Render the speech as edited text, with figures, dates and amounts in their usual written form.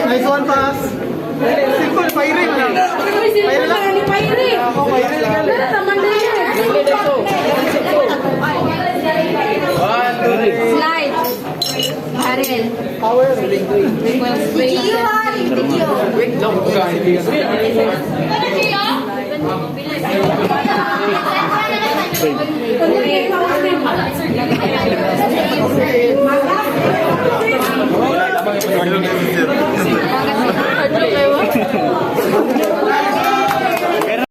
Nice one, pass. Simple, firing lang. Firing lang. Slide. Haril. Power. Video.